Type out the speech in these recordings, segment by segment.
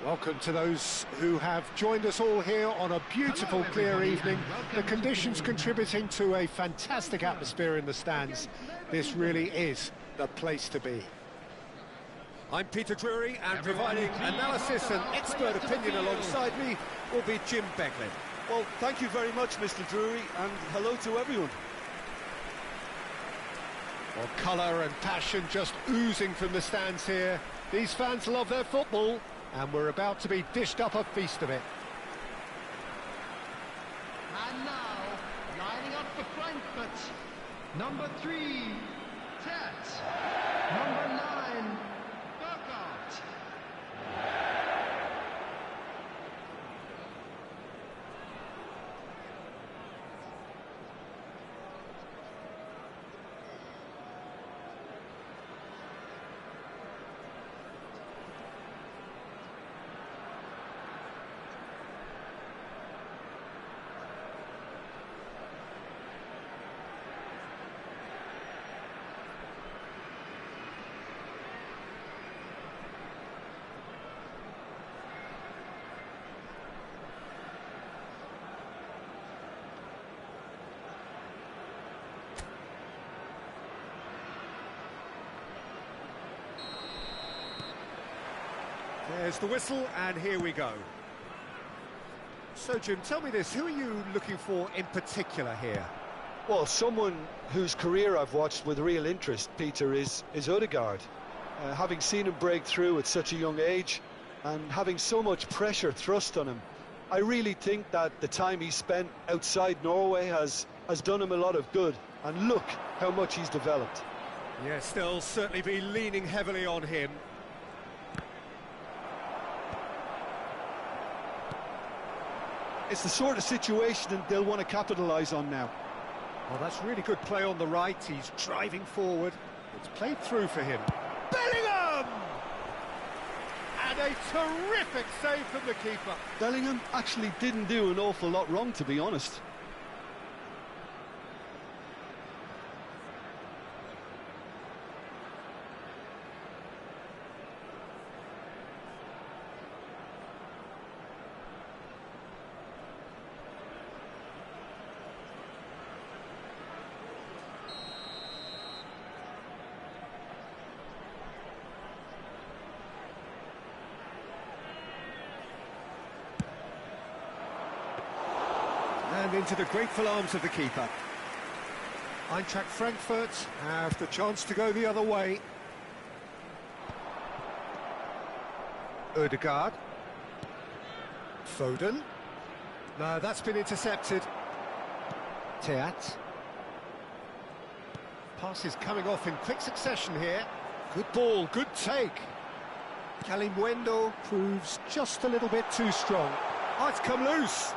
Welcome to those who have joined us all here on a beautiful, clear evening. The conditions contributing to a fantastic atmosphere in the stands. This really is the place to be. I'm Peter Drury, and providing analysis and expert opinion alongside me will be Jim Beckley. Well, thank you very much, Mr. Drury, and hello to everyone. Well, colour and passion just oozing from the stands here. These fans love their football, and we're about to be dished up a feast of it. And now, lining up for Frankfurt, number 3, Tet, number 9, Burkhardt. There's the whistle, and here we go. So, Jim, tell me this, who are you looking for in particular here? Well, someone whose career I've watched with real interest, Peter, is Odegaard. Having seen him break through at such a young age and having so much pressure thrust on him, I really think that the time he spent outside Norway has done him a lot of good. And look how much he's developed. Yes, they'll certainly be leaning heavily on him. It's the sort of situation they'll want to capitalise on now. Well, that's really good play on the right. He's driving forward. It's played through for him. Bellingham! And a terrific save from the keeper. Bellingham actually didn't do an awful lot wrong, to be honest. And into the grateful arms of the keeper. Eintracht Frankfurt have the chance to go the other way. Odegaard. Foden. No, that's been intercepted. Teat. Passes coming off in quick succession here. Good ball, good take. Kalimwendo proves just a little bit too strong. Oh, it's come loose.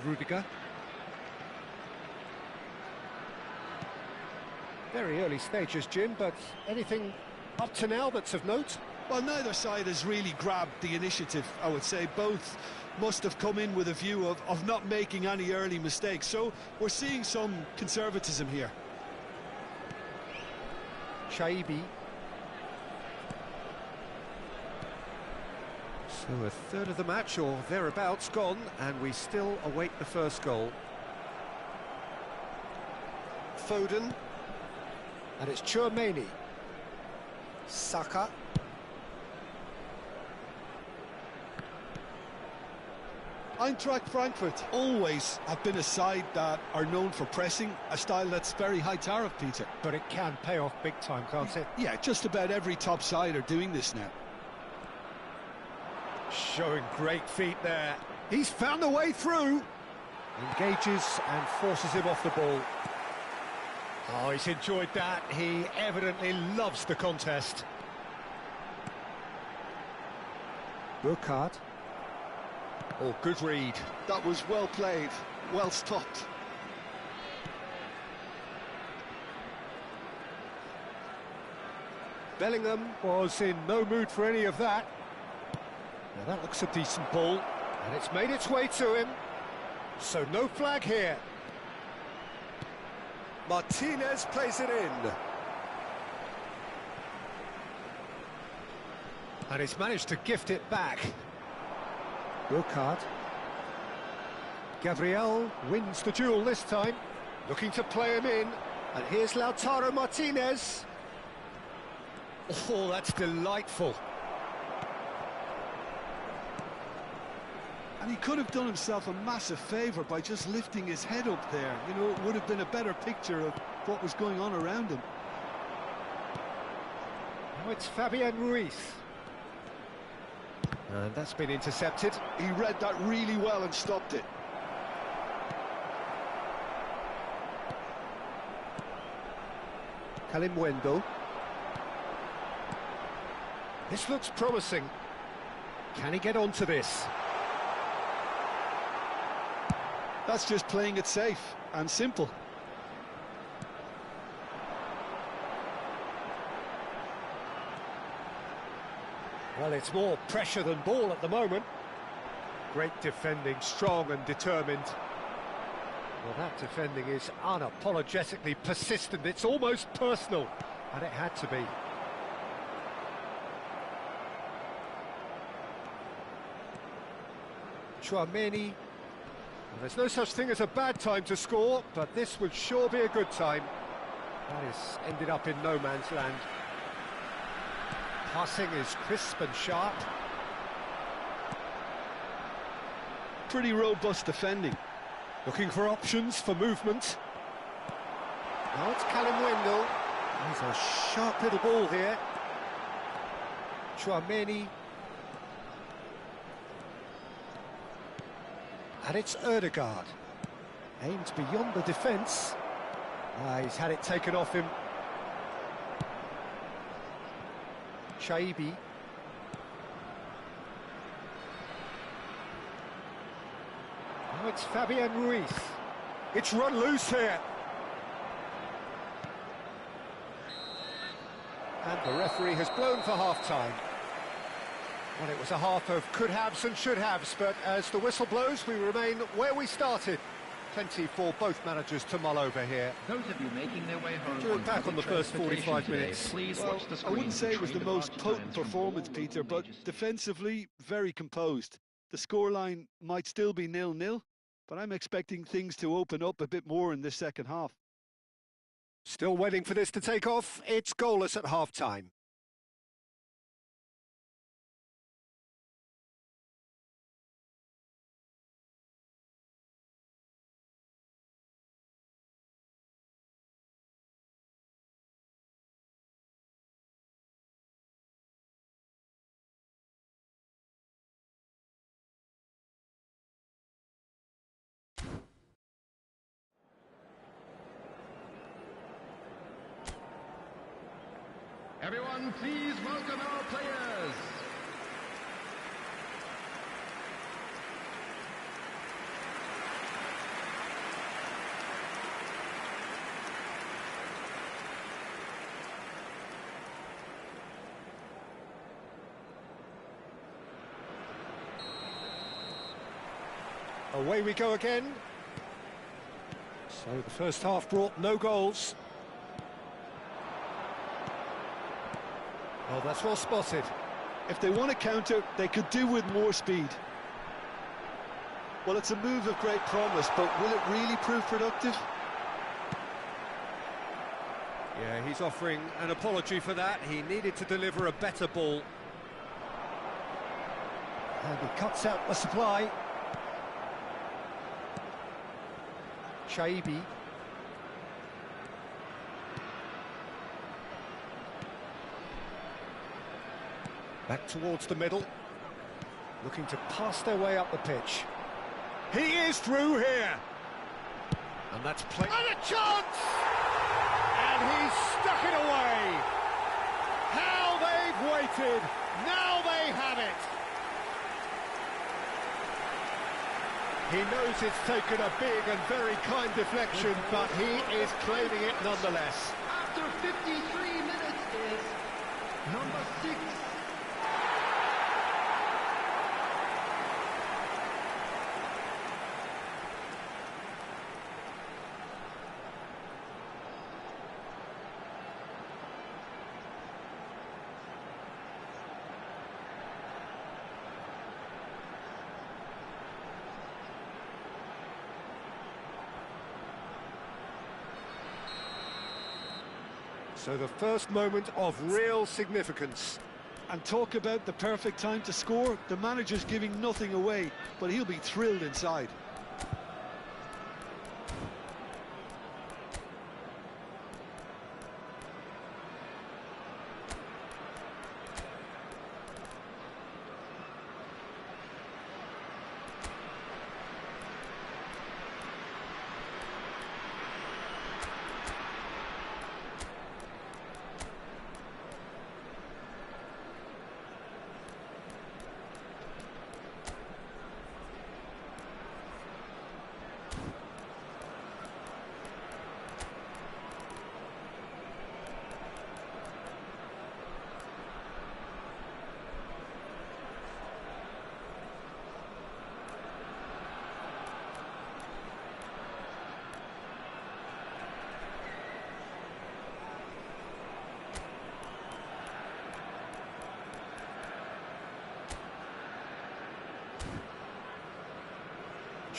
Rudiger. Very early stages, Jim, but anything up to now that's of note? Well, neither side has really grabbed the initiative, I would say. Both must have come in with a view of not making any early mistakes. So we're seeing some conservatism here. Shaibi. So a third of the match or thereabouts gone, and we still await the first goal. Foden. And it's Chouameni. Saka. Eintracht Frankfurt always have been a side that are known for pressing, a style that's very high tariff, Peter. But it can pay off big time, can't it? Yeah, just about every top side are doing this now. Showing great feet there. He's found a way through. Engages and forces him off the ball. Oh, he's enjoyed that. He evidently loves the contest. Burkhardt. Oh, good read. That was well played, well stopped. Bellingham was in no mood for any of that. Now that looks a decent ball, and it's made its way to him. So no flag here. Martinez plays it in. And he's managed to gift it back. Burkhardt. Gabriel wins the duel this time, looking to play him in. And here's Lautaro Martinez. Oh, that's delightful. And he could have done himself a massive favour by just lifting his head up there. You know, it would have been a better picture of what was going on around him. Now it's Fabian Ruiz. And that's been intercepted. He read that really well and stopped it. Kalimwendo. This looks promising. Can he get onto this? That's just playing it safe and simple. Well, it's more pressure than ball at the moment. Great defending, strong and determined. Well, that defending is unapologetically persistent. It's almost personal, and it had to be. Chouameni. There's no such thing as a bad time to score, but this would sure be a good time. That has ended up in no man's land. Passing is crisp and sharp. Pretty robust defending. Looking for options for movement. Now it's Callum Wendell. He's a sharp little ball here. Chouameni. And it's Ødegaard. Aimed beyond the defence. He's had it taken off him. Shaibi. Now it's Fabian Ruiz. It's run loose here. And the referee has blown for half-time. Well, it was a half of could-haves and should-haves, but as the whistle blows, we remain where we started. Plenty for both managers to mull over here. Those of you making their way home Look back on the first 45 today, minutes. Please Well, watch the I screen wouldn't say it was the most potent performance, Peter, but defensively, very composed. The scoreline might still be 0-0, but I'm expecting things to open up a bit more in this second half. Still waiting for this to take off. It's goalless at half-time. Everyone, please welcome our players. Away we go again. So the first half brought no goals. Well, that's well spotted. If they want to counter, they could do with more speed. Well, it's a move of great promise, but will it really prove productive? Yeah, he's offering an apology for that. He needed to deliver a better ball. And he cuts out the supply. Shaibi. Back towards the middle. Looking to pass their way up the pitch. He is through here. And that's play. And a chance! And he's stuck it away. How they've waited. Now they have it. He knows it's taken a big and very kind deflection, but he is claiming it nonetheless. After 53 minutes is number 6. So the first moment of real significance. And talk about the perfect time to score. The manager's giving nothing away, but he'll be thrilled inside.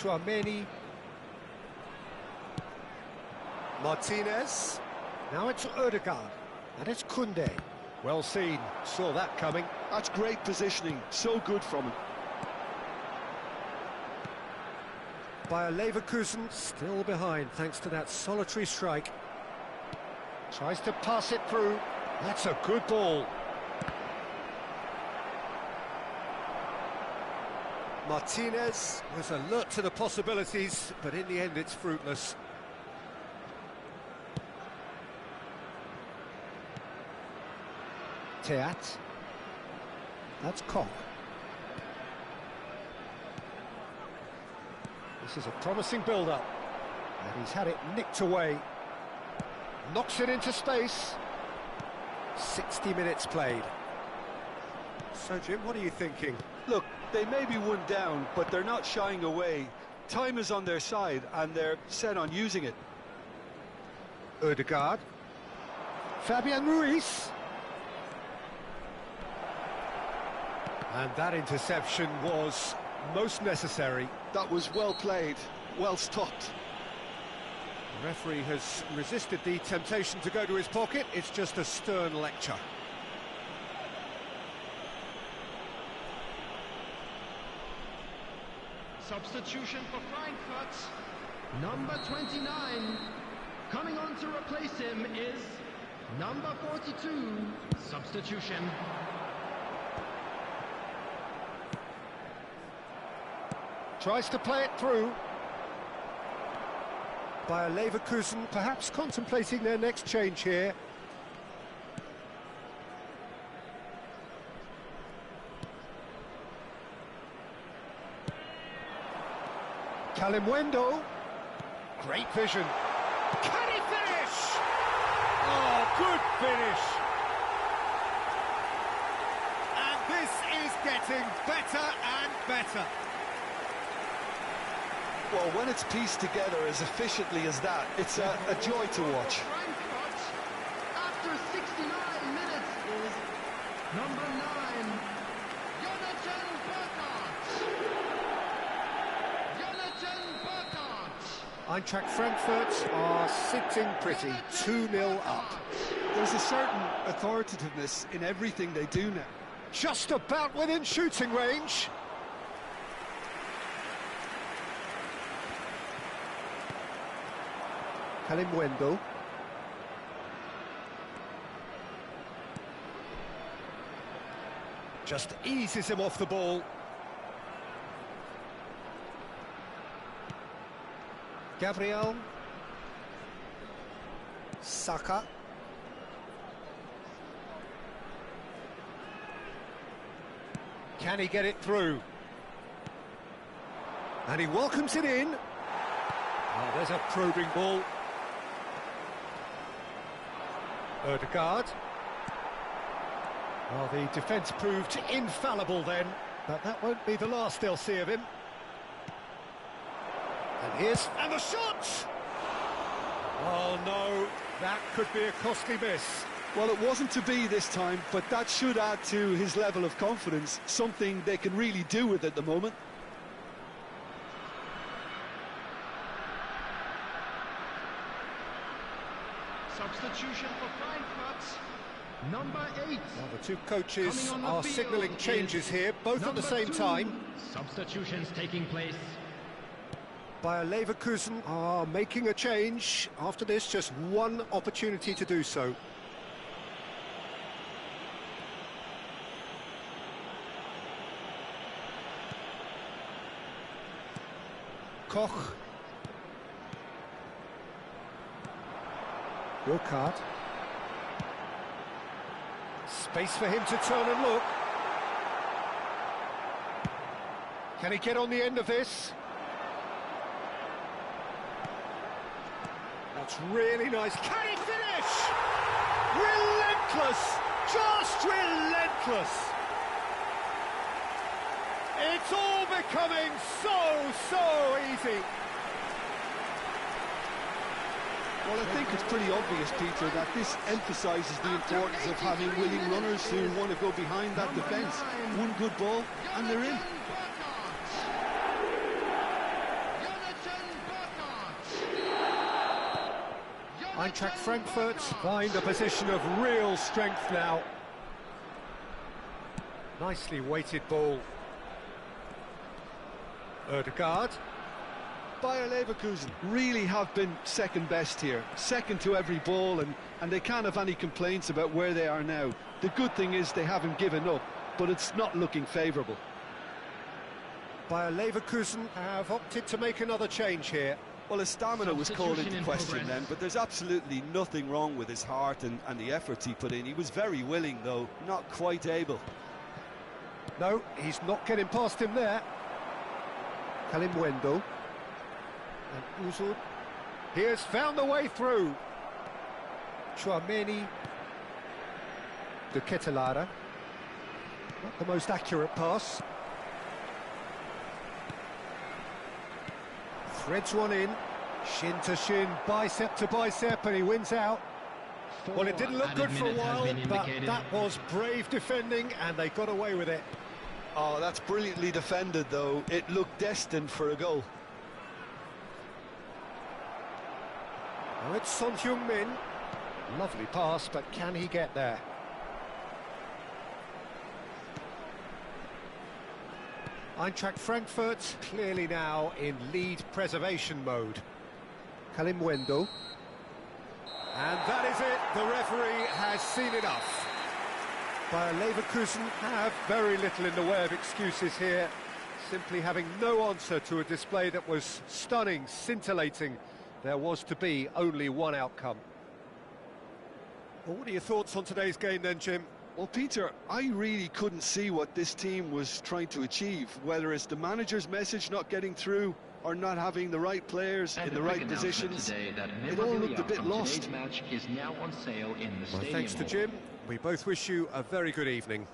Chouameni. Martinez. Now it's Ødegaard. And it's Koundé. Well seen. Saw that coming. That's great positioning. So good from him. Bayer Leverkusen still behind thanks to that solitary strike. Tries to pass it through. That's a good ball. Martinez was alert to the possibilities, but in the end it's fruitless. Teat. That's Koch. This is a promising build-up. And he's had it nicked away. Knocks it into space. 60 minutes played. So, Jim, what are you thinking? Look, they may be one down, but they're not shying away. Time is on their side, and they're set on using it. Ødegaard. Fabian Ruiz. And that interception was most necessary. That was well played, well stopped. The referee has resisted the temptation to go to his pocket. It's just a stern lecture. Substitution for Frankfurt. Number 29. Coming on to replace him is number 42. Substitution. Tries to play it through. Bayer Leverkusen perhaps contemplating their next change here. Kalimwendo. Great vision. Can he finish? Oh, good finish. And this is getting better and better. Well, when it's pieced together as efficiently as that, it's a joy to watch. Frankfurt, after 69 minutes, is number 9, Jonathan Burkhardt. Eintracht Frankfurt are sitting pretty, 2-0 up. There's a certain authoritativeness in everything they do now. Just about within shooting range. Kalimwendo. Just eases him off the ball. Gabriel. Saka. Can he get it through? And he welcomes it in. Oh, there's a probing ball. Ødegaard. Well, the defence proved infallible then, but that won't be the last they'll see of him. And the shot! Oh no, that could be a costly miss. Well, it wasn't to be this time, but that should add to his level of confidence, something they can really do with at the moment. Substitution for Frankfurt. Number 8. Well, the two coaches are signalling changes here, both at the same 2. time. Substitutions taking place. Bayer Leverkusen are making a change. After this, just one opportunity to do so. Koch. Burkhardt. Space for him to turn and look. Can he get on the end of this? That's really nice. Can he finish? Relentless! Just relentless! It's all becoming so easy. Well, I think it's pretty obvious, Peter, that this emphasises the importance of having willing runners who want to go behind that defence. One good ball, and they're in. Eintracht Frankfurt find a position of real strength now. Nicely weighted ball. Odegaard. Bayer Leverkusen really have been second best here, second to every ball, and they can't have any complaints about where they are now. The good thing is they haven't given up, but it's not looking favourable. Bayer Leverkusen have opted to make another change here. Well, his stamina was called into Substitution in question progress. then, but there's absolutely nothing wrong with his heart and the efforts he put in. He was very willing, though, not quite able. No, he's not getting past him there. Kalim Wendel. And Uzul. He has found the way through. Chouameni. De Ketelara. Not the most accurate pass. Threads one in. Shin to shin, bicep to bicep, and he wins out. Well, it didn't look good for a while, but that was brave defending, and they got away with it. Oh, that's brilliantly defended, though. It looked destined for a goal. Now it's Son Heung-min. Lovely pass, but can he get there? Eintracht Frankfurt clearly now in lead preservation mode. Kalim Wendel. And that is it. The referee has seen enough. Bayer Leverkusen have very little in the way of excuses here, simply having no answer to a display that was stunning, scintillating. There was to be only one outcome. Well, what are your thoughts on today's game then, Jim? Well, Peter, I really couldn't see what this team was trying to achieve, whether it's the manager's message not getting through or not having the right players in the right positions. It all looked a bit lost. Match is now on sale in the Well, stadium thanks to hall. Jim. We both wish you a very good evening.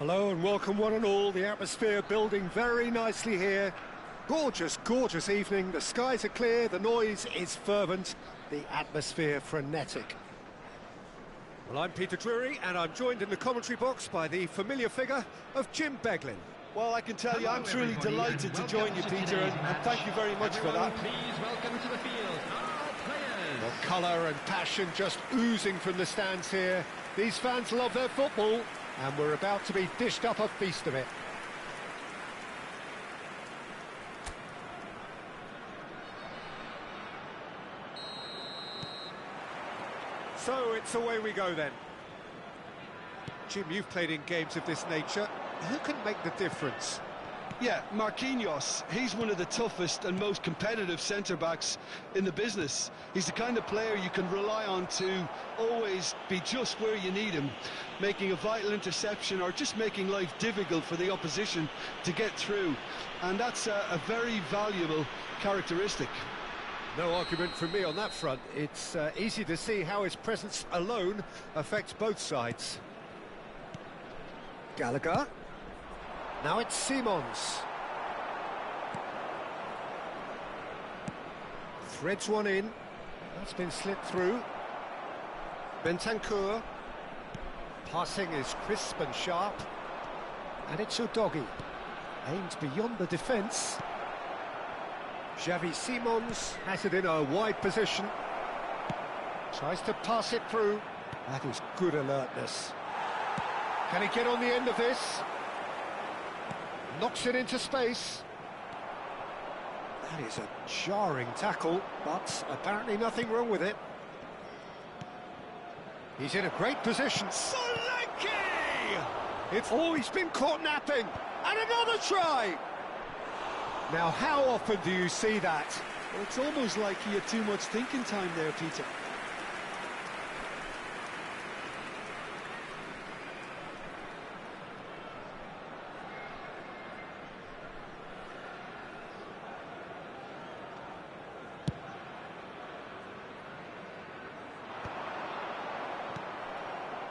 Hello and welcome one and all. The atmosphere building very nicely here. Gorgeous, gorgeous evening. The skies are clear, the noise is fervent, the atmosphere frenetic. Well, I'm Peter Drury, and I'm joined in the commentary box by the familiar figure of Jim Beglin. Well, I can tell you, I'm truly delighted to join you, Peter, and thank you very much for that. Please welcome to the field our players. Well, colour and passion just oozing from the stands here. These fans love their football, and we're about to be dished up a feast of it. So it's away we go then. Jim, you've played in games of this nature. Who can make the difference? Yeah, Marquinhos, he's one of the toughest and most competitive centre-backs in the business. He's the kind of player you can rely on to always be just where you need him, making a vital interception or just making life difficult for the opposition to get through. And that's a very valuable characteristic. No argument from me on that front. It's easy to see how his presence alone affects both sides. Gallagher. Now it's Simons. Threads one in. That's been slipped through. Bentancur. Passing is crisp and sharp. And it's Udogi. Aimed beyond the defence. Xavi Simons has it in a wide position. Tries to pass it through. That is good alertness. Can he get on the end of this? Knocks it into space. That is a jarring tackle, but apparently nothing wrong with it. He's in a great position. Solanke! It's always been caught napping. And another try! Now, how often do you see that? Well, it's almost like he had too much thinking time there, Peter.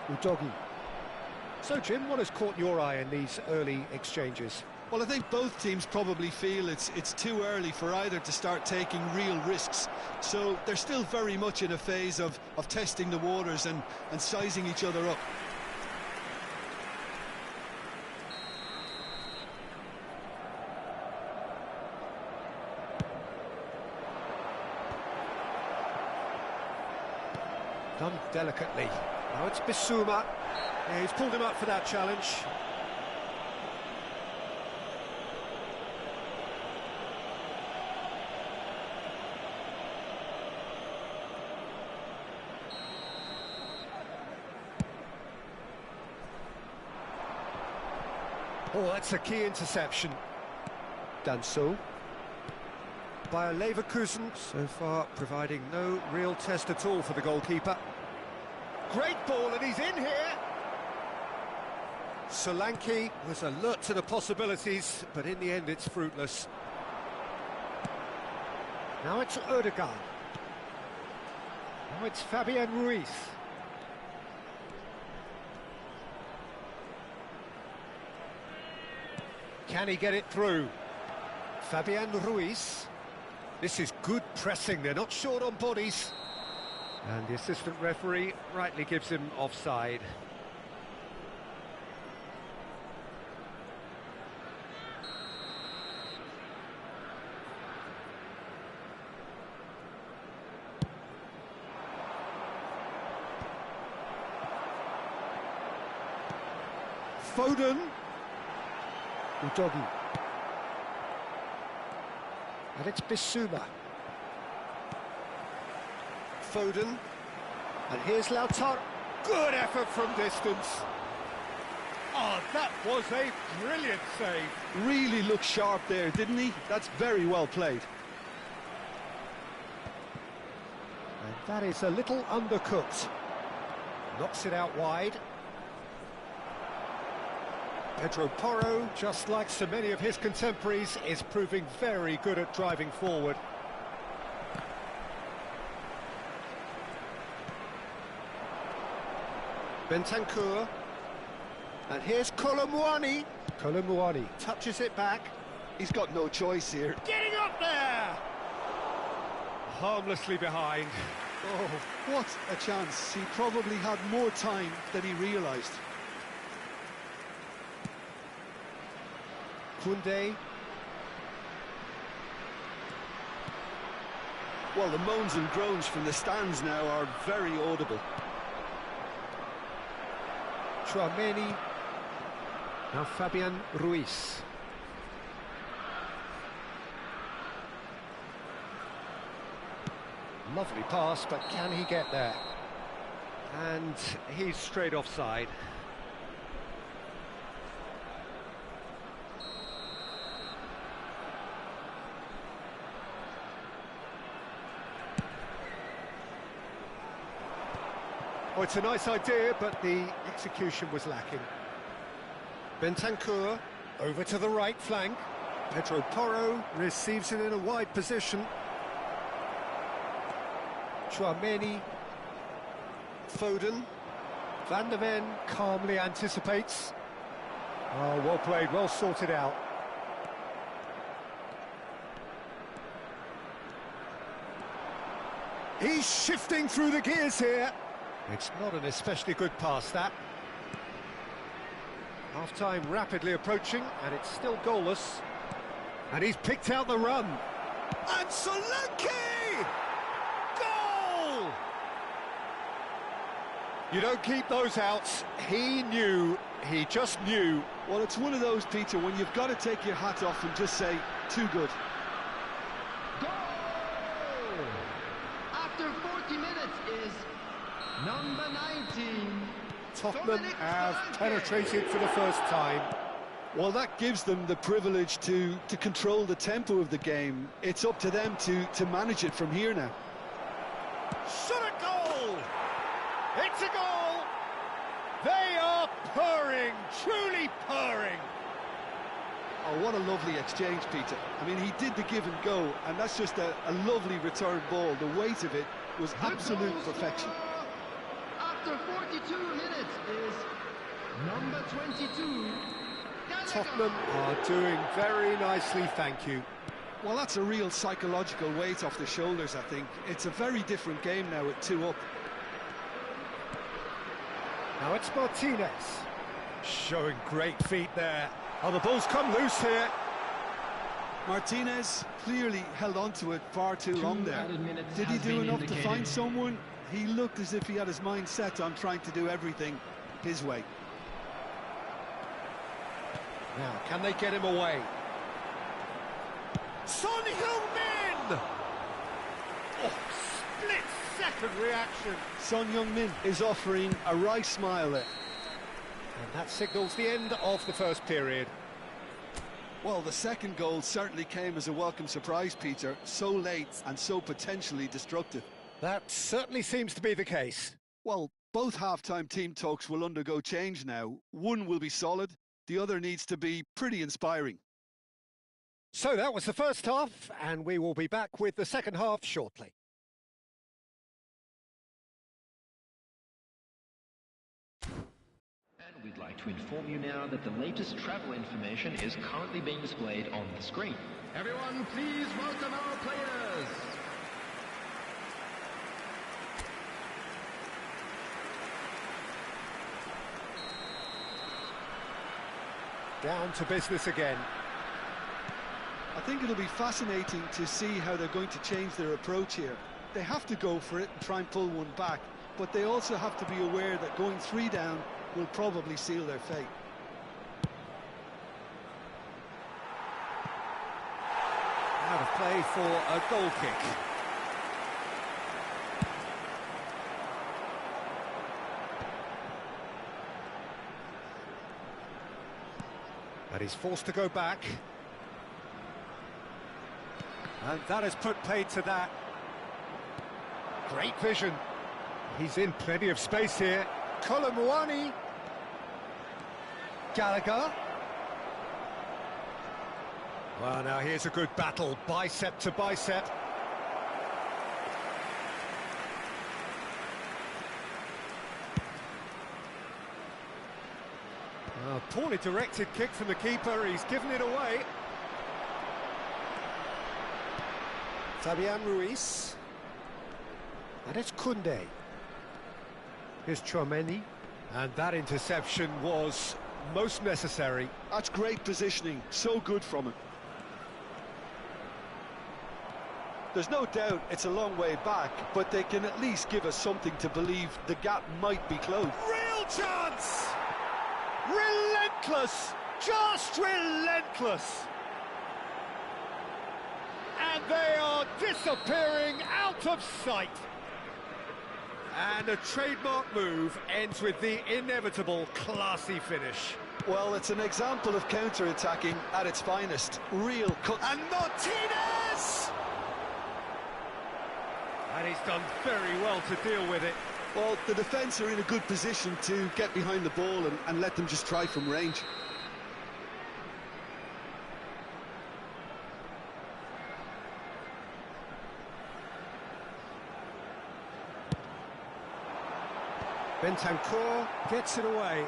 Udogi. So, Jim, what has caught your eye in these early exchanges? Well, I think both teams probably feel it's too early for either to start taking real risks. So they're still very much in a phase of testing the waters and sizing each other up. Done delicately. Now it's Bissouma. Yeah, he's pulled him up for that challenge. Oh, that's a key interception. Done so. Bayer Leverkusen, so far providing no real test at all for the goalkeeper. Great ball, and he's in here. Solanke was alert to the possibilities, but in the end it's fruitless. Now it's Odegaard. Now it's Fabian Ruiz. Can he get it through? Fabian Ruiz. This is good pressing, they're not short on bodies. And the assistant referee rightly gives him offside. Foden. Udogi. And it's Bissouma. Foden. And here's Lautaro. Good effort from distance. Oh, that was a brilliant save. Really looked sharp there, didn't he? That's very well played. And that is a little undercooked. Knocks it out wide. Pedro Porro, just like so many of his contemporaries, is proving very good at driving forward. Bentancur. And here's Kolomwani. Kolomwani touches it back. He's got no choice here. Getting up there! Harmlessly behind. Oh, what a chance. He probably had more time than he realised. Koundé. Well, the moans and groans from the stands now are very audible. Chouameni. Now Fabian Ruiz. Lovely pass, but can he get there? And he's straight offside. Oh, it's a nice idea, but the execution was lacking. Bentancur over to the right flank. Pedro Porro receives it in a wide position. Chouameni. Foden. Van der Ven calmly anticipates. Oh, well played, well sorted out. He's shifting through the gears here. It's not an especially good pass, that. Half-time rapidly approaching, and it's still goalless. And he's picked out the run. And Solanke! Goal! You don't keep those outs. He just knew. Well, it's one of those, Peter, when you've got to take your hat off and just say, too good. Goal! After 40 minutes is number 19. Tottenham have penetrated for the first time. Well, that gives them the privilege to control the tempo of the game. It's up to them to manage it from here now. Shot a goal! It's a goal! They are purring, truly purring. Oh, what a lovely exchange, Peter. I mean, he did the give and go, and that's just a lovely return ball. The weight of it was absolute perfection. After 42 minutes is number 22. Tottenham are doing very nicely, thank you. Well, that's a real psychological weight off the shoulders, I think. It's a very different game now at 2 up. Now it's Martinez. Showing great feet there. Oh, the ball's come loose here. Martinez clearly held on to it far too long there. Did he do enough to find someone? He looked as if he had his mind set on trying to do everything his way. Now, can they get him away? Son Heung-min! Oh, split-second reaction. Son Heung-min is offering a wry smile there. And that signals the end of the first period. Well, the second goal certainly came as a welcome surprise, Peter. So late and so potentially destructive. That certainly seems to be the case. Well, both half-time team talks will undergo change now. One will be solid, the other needs to be pretty inspiring. So that was the first half, and we will be back with the second half shortly. And we'd like to inform you now that the latest travel information is currently being displayed on the screen. Everyone, please welcome our players. Down to business again. I think it'll be fascinating to see how they're going to change their approach here. They have to go for it and try and pull one back, but they also have to be aware that going 3 down will probably seal their fate. Out of play for a goal kick. But he's forced to go back. And that has put paid to that. Great vision. He's in plenty of space here. Kolomwani. Gallagher. Well, now here's a good battle, bicep to bicep. A poorly directed kick from the keeper, he's given it away. Fabian Ruiz. And it's Koundé. Here's Chouameni. And that interception was most necessary. That's great positioning, so good from him. There's no doubt it's a long way back, but they can at least give us something to believe the gap might be closed. Real chance! Relentless! Just relentless! And they are disappearing out of sight. And a trademark move ends with the inevitable classy finish. Well, it's an example of counter-attacking at its finest. Real cut. And Martinez! And he's done very well to deal with it. Well, the defence are in a good position to get behind the ball and let them just try from range. Bentancur gets it away.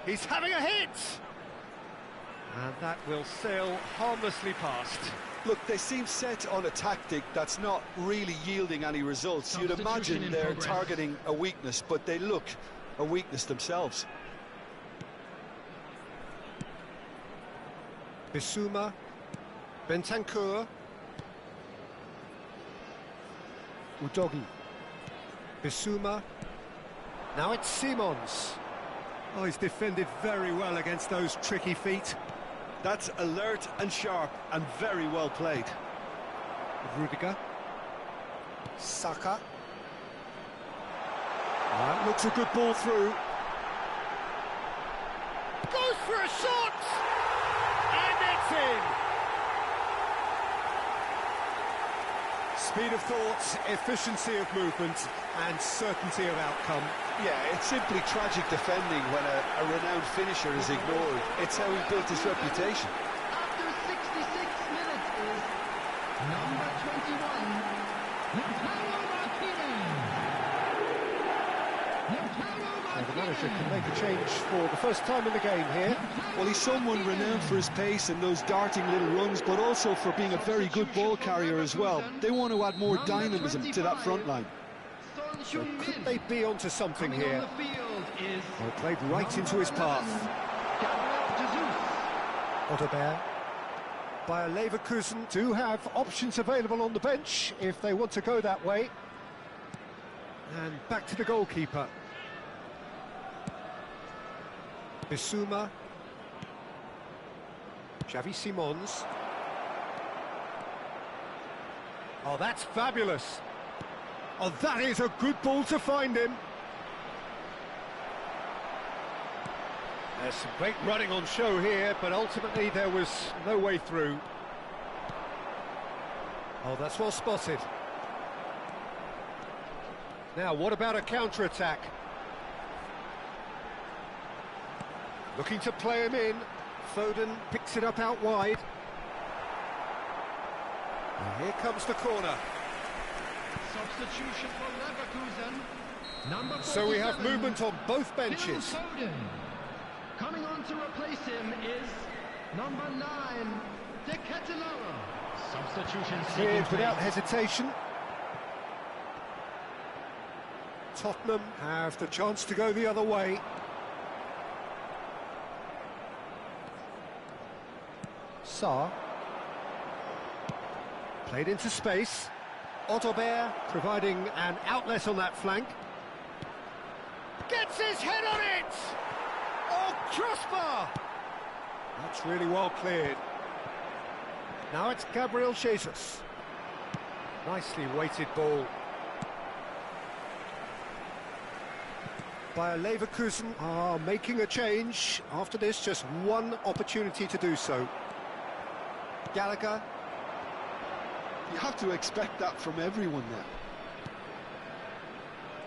He's having a hit! And that will sail harmlessly past. Look, they seem set on a tactic that's not really yielding any results. You'd imagine they're targeting a weakness, but they look a weakness themselves. Bissouma. Bentancur. Udogi. Bissouma. Now it's Simons. Oh, he's defended very well against those tricky feet. That's alert and sharp and very well played. Rudiger. Saka. That looks a good ball through. Goes for a shot! And it's in! Speed of thought, efficiency of movement, and certainty of outcome. Yeah, it's simply tragic defending when a renowned finisher is ignored. It's how he built his reputation. After 66 minutes is number 21, Lautaro Martinez. And the manager can make a change for the first time in the game here. Well, he's someone renowned for his pace and those darting little runs, but also for being a very good ball carrier as well. They want to add more dynamism to that front line. So could they be onto something here? Well, played right into his path. Odobert. Bayer Leverkusen do have options available on the bench if they want to go that way. And back to the goalkeeper. Bissouma. Xavi Simons. Oh, that's fabulous. Oh, that is a good ball to find him. There's some great running on show here, but ultimately there was no way through. Oh, that's well spotted. Now, what about a counter-attack? Looking to play him in. Foden picks it up out wide. And here comes the corner. Substitution for Leverkusen. Number So we have movement on both benches. Foden. Coming on to replace him is number 9, De Ketelaere. Substitution Cleared without hesitation. Tottenham have the chance to go the other way. Sarr. Played into space. Odobert providing an outlet on that flank. Gets his head on it! Oh, crossbar! That's really well cleared. Now it's Gabriel Jesus. Nicely weighted ball. Bayer Leverkusen are making a change. After this, just one opportunity to do so. Gallagher. You have to expect that from everyone now.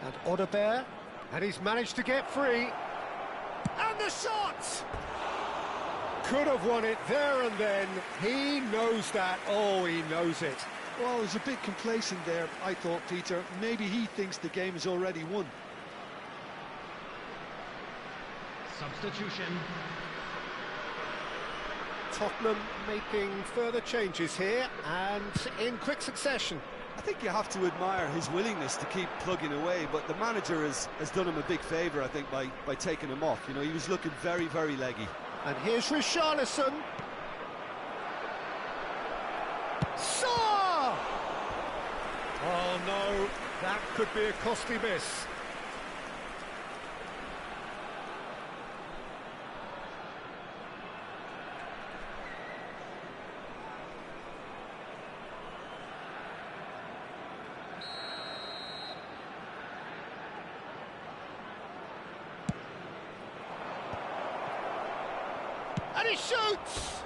And Odobert. And he's managed to get free. And the shot! Could have won it there and then. He knows that. Oh, he knows it. Well, I was a bit complacent there, I thought, Peter. Maybe he thinks the game is already won. Substitution. Tottenham making further changes here, and in quick succession. I think you have to admire his willingness to keep plugging away, but the manager has done him a big favour, I think, by taking him off. You know, he was looking very, very leggy. And here's Richarlison. Saw! Oh no, that could be a costly miss. And he shoots!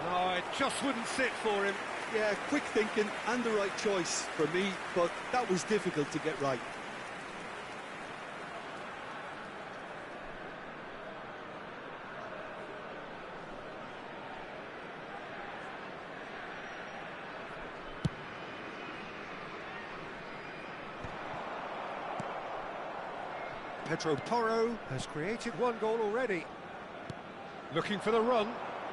No, it just wouldn't sit for him. Yeah, quick thinking and the right choice for me, but that was difficult to get right. Pedro Porro has created one goal already. Looking for the run.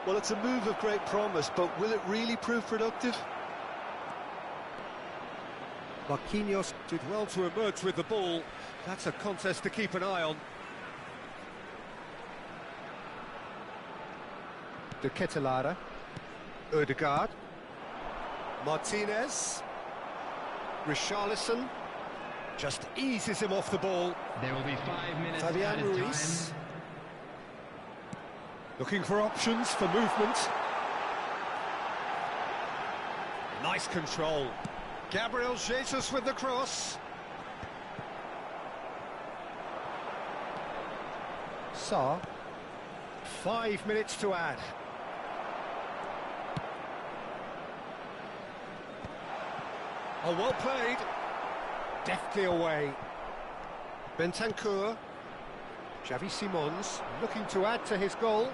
Well, it's a move of great promise, but will it really prove productive? Marquinhos Did well to emerge with the ball. That's a contest to keep an eye on. De Ketelaere. Ødegaard. Martinez. Richarlison. Just eases him off the ball. There will be 5 minutes Fabian added Ruiz. time. Looking for options for movement. Nice control. Gabriel Jesus with the cross. Saar. 5 minutes to add. Oh, well played. Deftly away. Bentancur. Xavi Simons looking to add to his goal.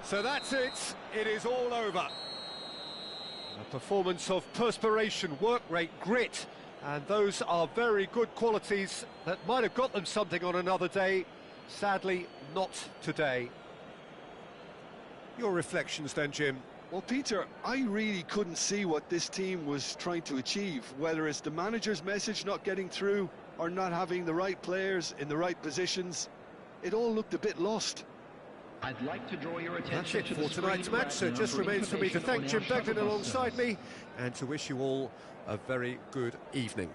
So that's it. It is all over. A performance of perspiration, work rate, grit, and those are very good qualities that might have got them something on another day. Sadly, not today. Your reflections then, Jim? Well, Peter, I really couldn't see what this team was trying to achieve, whether it's the manager's message not getting through or not having the right players in the right positions. It all looked a bit lost. I'd like to draw your That's attention it to for the tonight's screen match, so it right just now for remains for me to thank Jim information on Begden our alongside shuttle me and to wish you all a very good evening.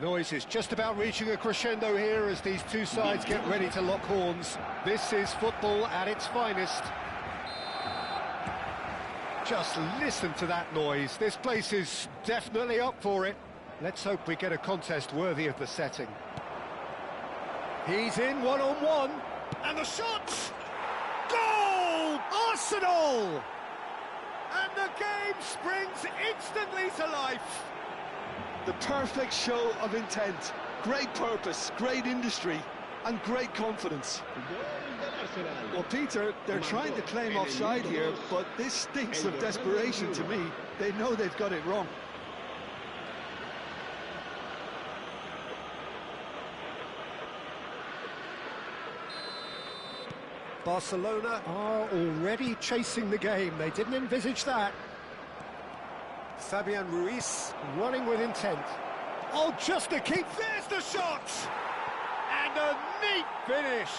The noise is just about reaching a crescendo here as these two sides get ready to lock horns. This is football at its finest. Just listen to that noise. This place is definitely up for it. Let's hope we get a contest worthy of the setting. He's in one-on-one, and the shot! Goal! Arsenal! And the game springs instantly to life. The perfect show of intent. Great purpose, great industry, and great confidence. Well, Peter, they're trying to claim offside here, but this stinks of desperation to me. They know they've got it wrong. Barcelona are already chasing the game. They didn't envisage that. Fabian Ruiz running with intent. Oh, just to keep... There's the shot! And a neat finish.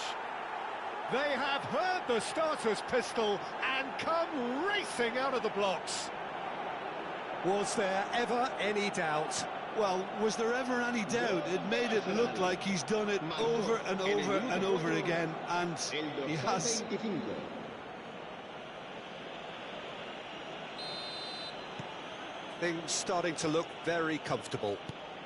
They have heard the starter's pistol and come racing out of the blocks. Was there ever any doubt? Well, was there ever any doubt? It made it look like he's done it over and over and over again, and he has. Things starting to look very comfortable.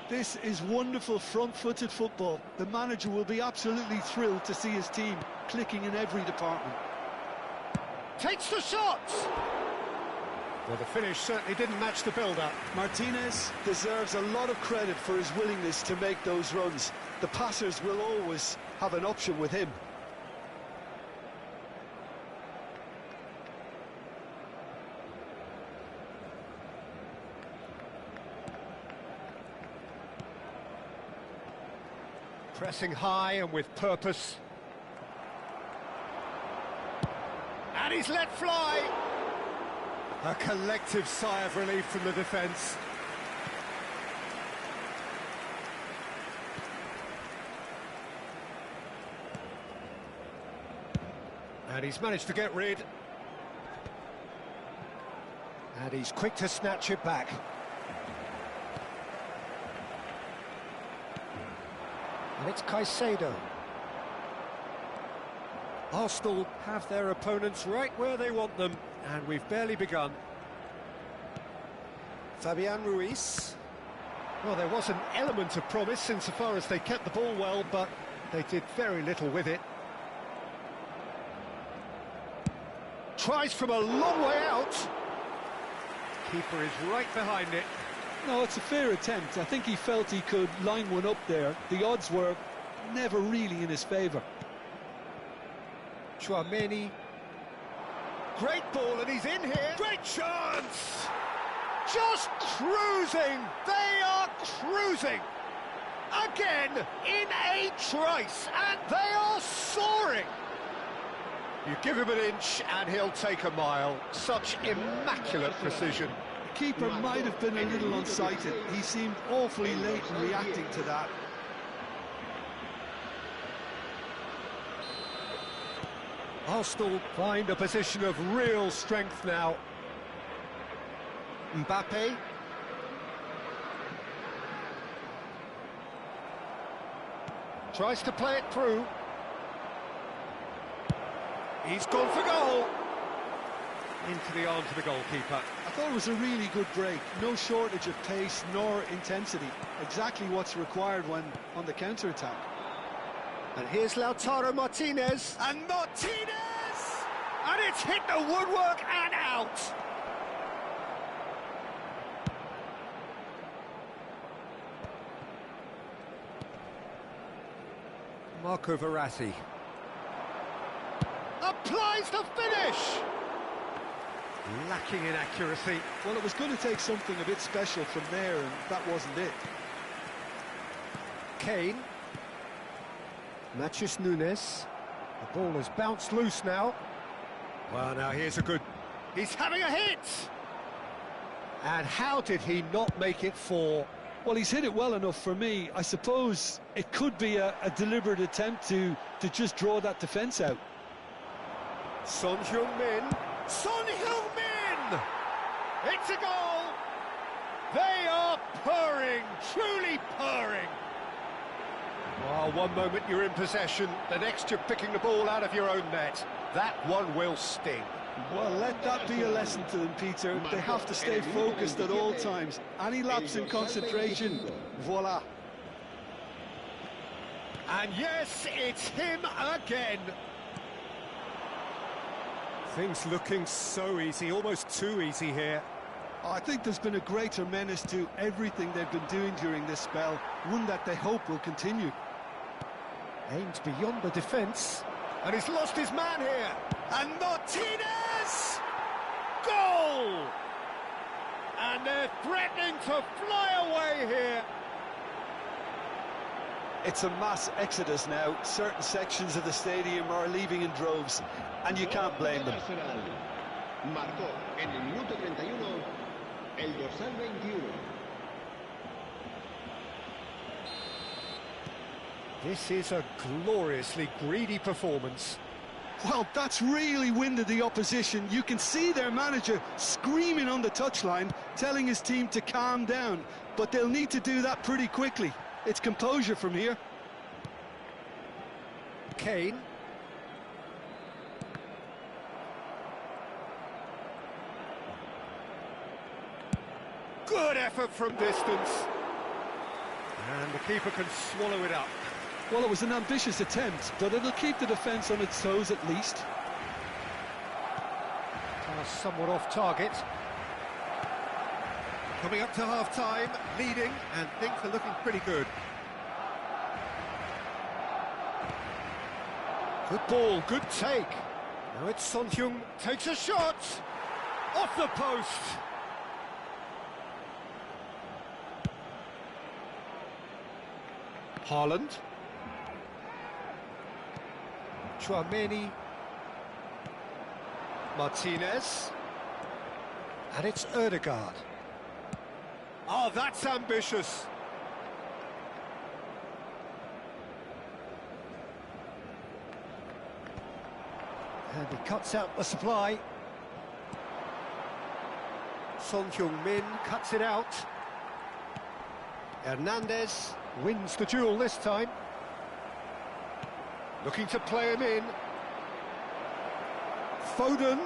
This is wonderful front-footed football. The manager will be absolutely thrilled to see his team clicking in every department. Takes the shot! Well, the finish certainly didn't match the build-up. Martinez deserves a lot of credit for his willingness to make those runs. The passers will always have an option with him. Pressing high and with purpose. And he's let fly. A collective sigh of relief from the defence. And he's managed to get rid. And he's quick to snatch it back. And it's Caicedo. Arsenal have their opponents right where they want them, and we've barely begun. Fabian Ruiz. Well, there was an element of promise insofar as they kept the ball well, but they did very little with it. Tries from a long way out. Keeper is right behind it. No, it's a fair attempt. I think he felt he could line one up there. The odds were never really in his favour. Chouameni. Great ball, and he's in here. Great chance! Just cruising! They are cruising! Again, in a trice, and they are soaring! You give him an inch, and he'll take a mile. Such immaculate precision. The keeper might have been a little unsighted. He seemed awfully late in reacting to that. Arsenal find a position of real strength now. Mbappe. Tries to play it through. He's gone for goal. Into the arms of the goalkeeper. I thought it was a really good break. No shortage of pace nor intensity. Exactly what's required when on the counter-attack. And here's Lautaro Martinez. And Martinez! And it's hit the woodwork and out! Marco Verratti. Applies the finish! Lacking in accuracy. Well, it was going to take something a bit special from there, and that wasn't it. Kane. Matheus Nunes. The ball has bounced loose now. Well, now here's a good... He's having a hit! And how did he not make it four? Well, he's hit it well enough for me. I suppose it could be a deliberate attempt to just draw that defence out. Son Heung-min. Son Heung-min! It's a goal! They are purring, truly purring. Well, one moment you're in possession, the next you're picking the ball out of your own net. That one will sting. Well, let that be a lesson to them, Peter. They have to stay focused at all times. Any lapse in concentration, voila. And yes, it's him again. Things looking so easy, almost too easy here. I think there's been a greater menace to everything they've been doing during this spell, one that they hope will continue. Aimed beyond the defence, and he's lost his man here. And Martinez! Goal! And they're threatening to fly away here. It's a mass exodus now. Certain sections of the stadium are leaving in droves, and you can't blame them. Marcó en el minuto 31 el dorsal 21. This is a gloriously greedy performance. Well, that's really winded the opposition. You can see their manager screaming on the touchline, telling his team to calm down. But they'll need to do that pretty quickly. It's composure from here. Kane. Good effort from distance. And the keeper can swallow it up. Well, it was an ambitious attempt, but it'll keep the defence on its toes at least. Somewhat off target. Coming up to half-time, leading, and things are looking pretty good. Good ball, good take. Now it's Son Heung, takes a shot! Off the post! Haaland. Chouameni. Martinez. And it's Odegaard. Oh, that's ambitious. And he cuts out the supply. Son Heung-min cuts it out. Hernandez wins the duel this time. Looking to play him in. Foden.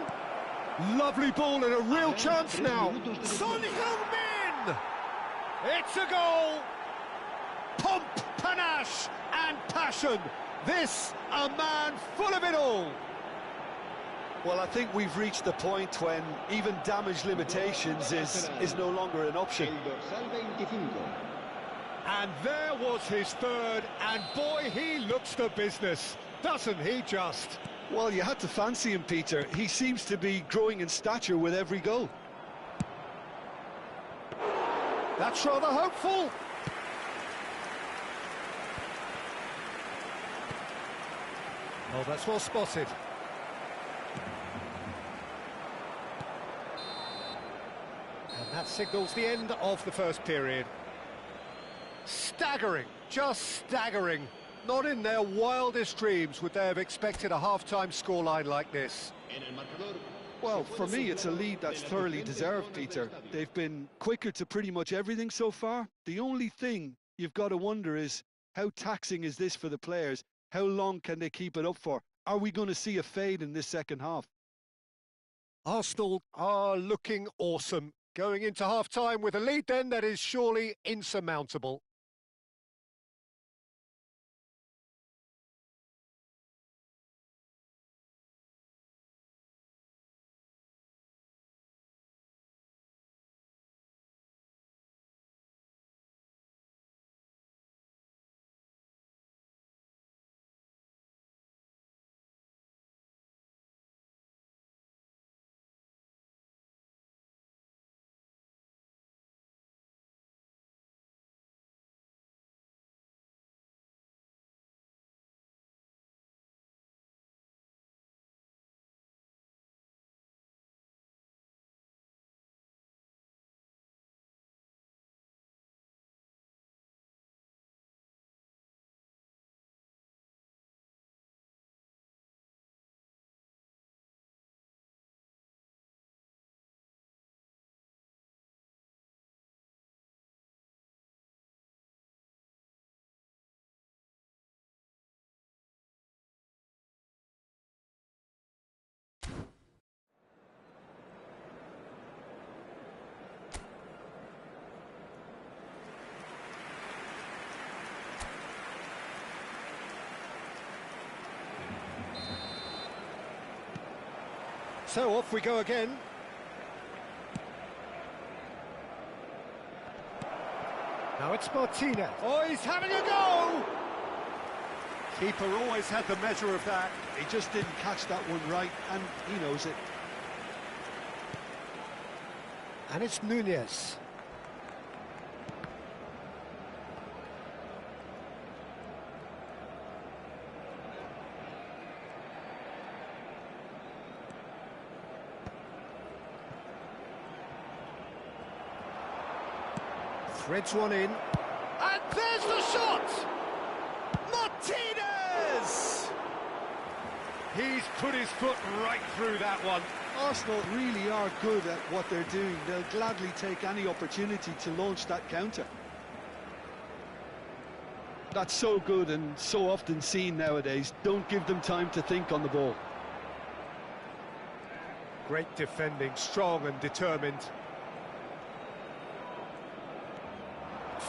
Lovely ball and a real chance now. Son Heung-min! It's a goal! Pomp, panache and passion. This, a man full of it all. Well, I think we've reached the point when even damage limitations is no longer an option. And there was his third, and boy, he looks the business, doesn't he just? Well, you had to fancy him, Peter. He seems to be growing in stature with every goal. That's rather hopeful. Oh, that's well spotted. And that signals the end of the first period. Staggering, just staggering. Not in their wildest dreams would they have expected a half-time scoreline like this. Well, for me, it's a lead that's thoroughly deserved, Peter. They've been quicker to pretty much everything so far. The only thing you've got to wonder is, how taxing is this for the players? How long can they keep it up for? Are we going to see a fade in this second half? Arsenal are looking awesome. Going into half-time with a lead then that is surely insurmountable. So off we go again. Now it's Martinez. Oh, he's having a go! Keeper always had the measure of that. He just didn't catch that one right, and he knows it. And it's Nunez. Threads one in. And there's the shot! Martinez! He's put his foot right through that one. Arsenal really are good at what they're doing. They'll gladly take any opportunity to launch that counter. That's so good and so often seen nowadays. Don't give them time to think on the ball. Great defending, strong and determined.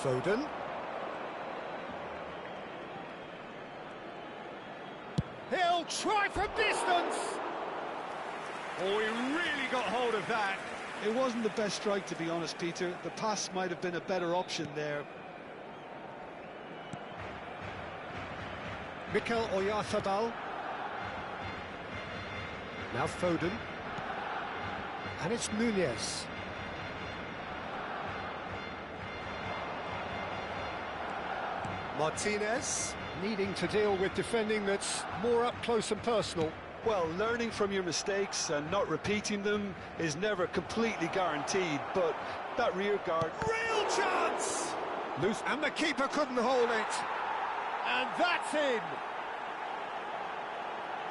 Foden. He'll try from distance! Oh, he really got hold of that. It wasn't the best strike, to be honest, Peter. The pass might have been a better option there. Mikel Oyarzabal. Now Foden. And it's Nunez. Martinez. Needing to deal with defending that's more up close and personal. Well, learning from your mistakes and not repeating them is never completely guaranteed, but that rear guard... Real chance! Loose, And the keeper couldn't hold it. And that's in.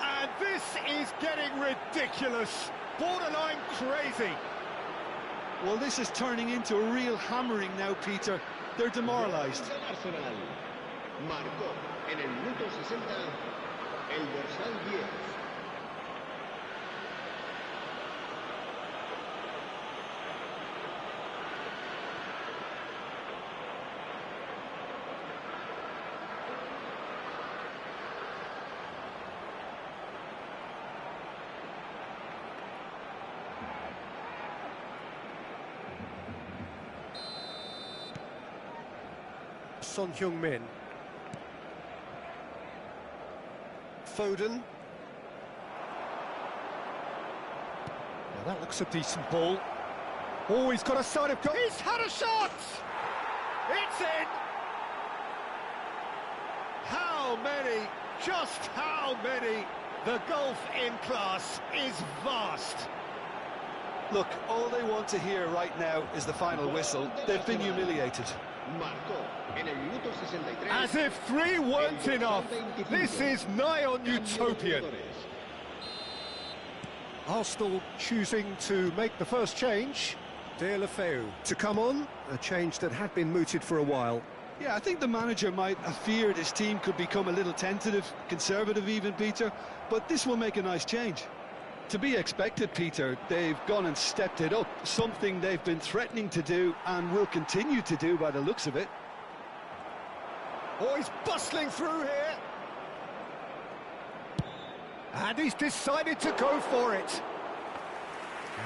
And this is getting ridiculous. Borderline crazy. Well, this is turning into a real hammering now, Peter. They're demoralised. Marcó en el minuto 60 el dorsal 10. Son Heung-min. Foden. Now that looks a decent ball. Oh, he's got a side of goal. He's had a shot! It's in! How many? Just how many? The gulf in class is vast. Look, all they want to hear right now is the final whistle. They've been humiliated. As if 3 weren't enough. This is nigh on utopian. Arsenal choosing to make the first change. Deulofeu to come on, a change that had been mooted for a while. Yeah, I think the manager might have feared his team could become a little tentative, conservative even, Peter, but this will make a nice change. To be expected, Peter. They've gone and stepped it up, something they've been threatening to do and will continue to do by the looks of it. Oh, he's bustling through here. And he's decided to go for it.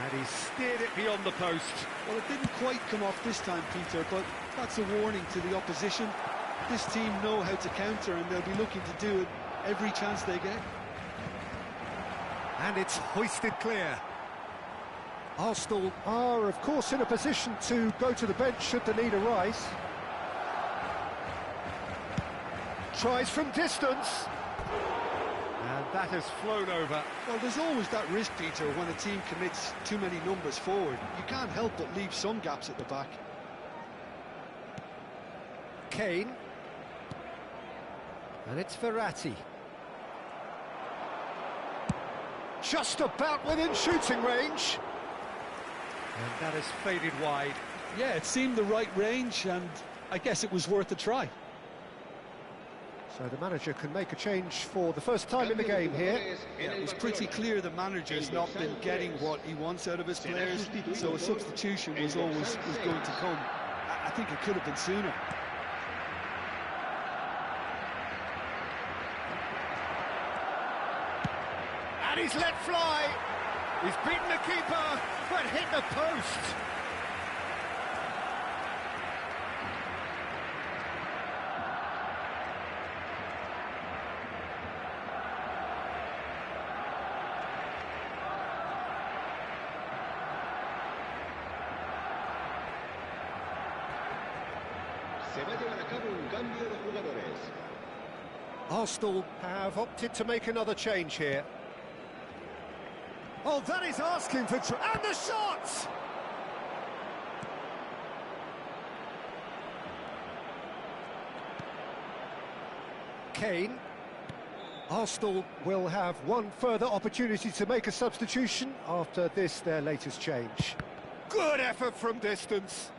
And he's steered it beyond the post. Well, it didn't quite come off this time, Peter, but that's a warning to the opposition. This team know how to counter and they'll be looking to do it every chance they get. And it's hoisted clear. Arsenal are, of course, in a position to go to the bench should the need arise. Tries from distance. And that has flown over. Well, there's always that risk, Peter, when a team commits too many numbers forward. You can't help but leave some gaps at the back. Kane. And it's Verratti. Just about within shooting range. And that has faded wide. Yeah, it seemed the right range, and I guess it was worth a try. So the manager can make a change for the first time in the game here. Yeah, it was pretty clear the manager's not been getting what he wants out of his players, so a substitution was going to come. I think it could have been sooner. And he's let fly. He's beaten the keeper, but hit the post. Se va a llevar a cabo un cambio de jugadores. Arsenal have opted to make another change here. Oh, that is asking for... And the shot! Kane. Arsenal will have one further opportunity to make a substitution after this, their latest change. Good effort from distance.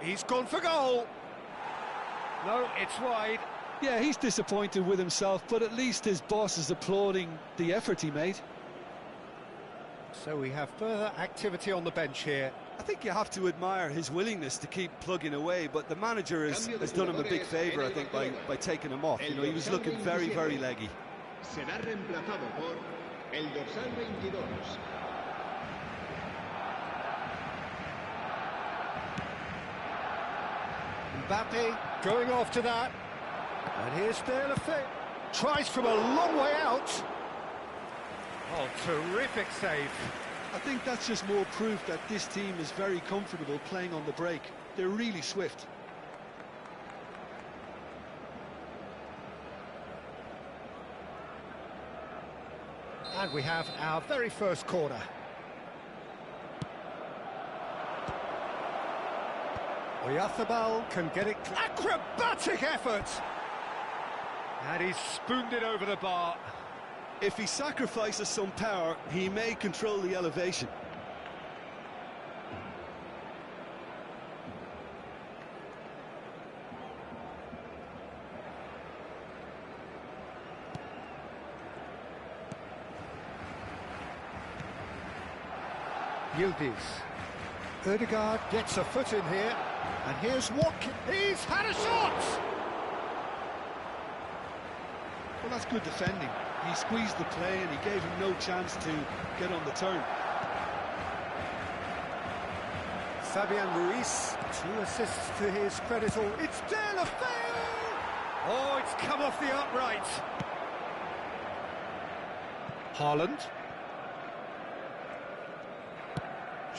He's gone for goal. No, it's wide. Yeah, he's disappointed with himself, but at least his boss is applauding the effort he made. So we have further activity on the bench here. I think you have to admire his willingness to keep plugging away, but the manager has done him a big favour, I think, by taking him off. You know, he was looking very, very leggy. Será reemplazado por el dorsal 22. Mbappe going after that. And here's De La Feu. Tries from a long way out. Oh, terrific save. I think that's just more proof that this team is very comfortable playing on the break. They're really swift. And we have our very first corner. Oyarzabal can get it. Acrobatic effort! And he's spooned it over the bar. If he sacrifices some power, he may control the elevation. Yildiz. Ødegaard gets a foot in here. And here's Watkins. He's had a shot! Well, that's good defending. He squeezed the play and he gave him no chance to get on the turn. Fabian Ruiz, 2 assists to his credit. It's De La Feu! Oh, it's come off the upright. Haaland.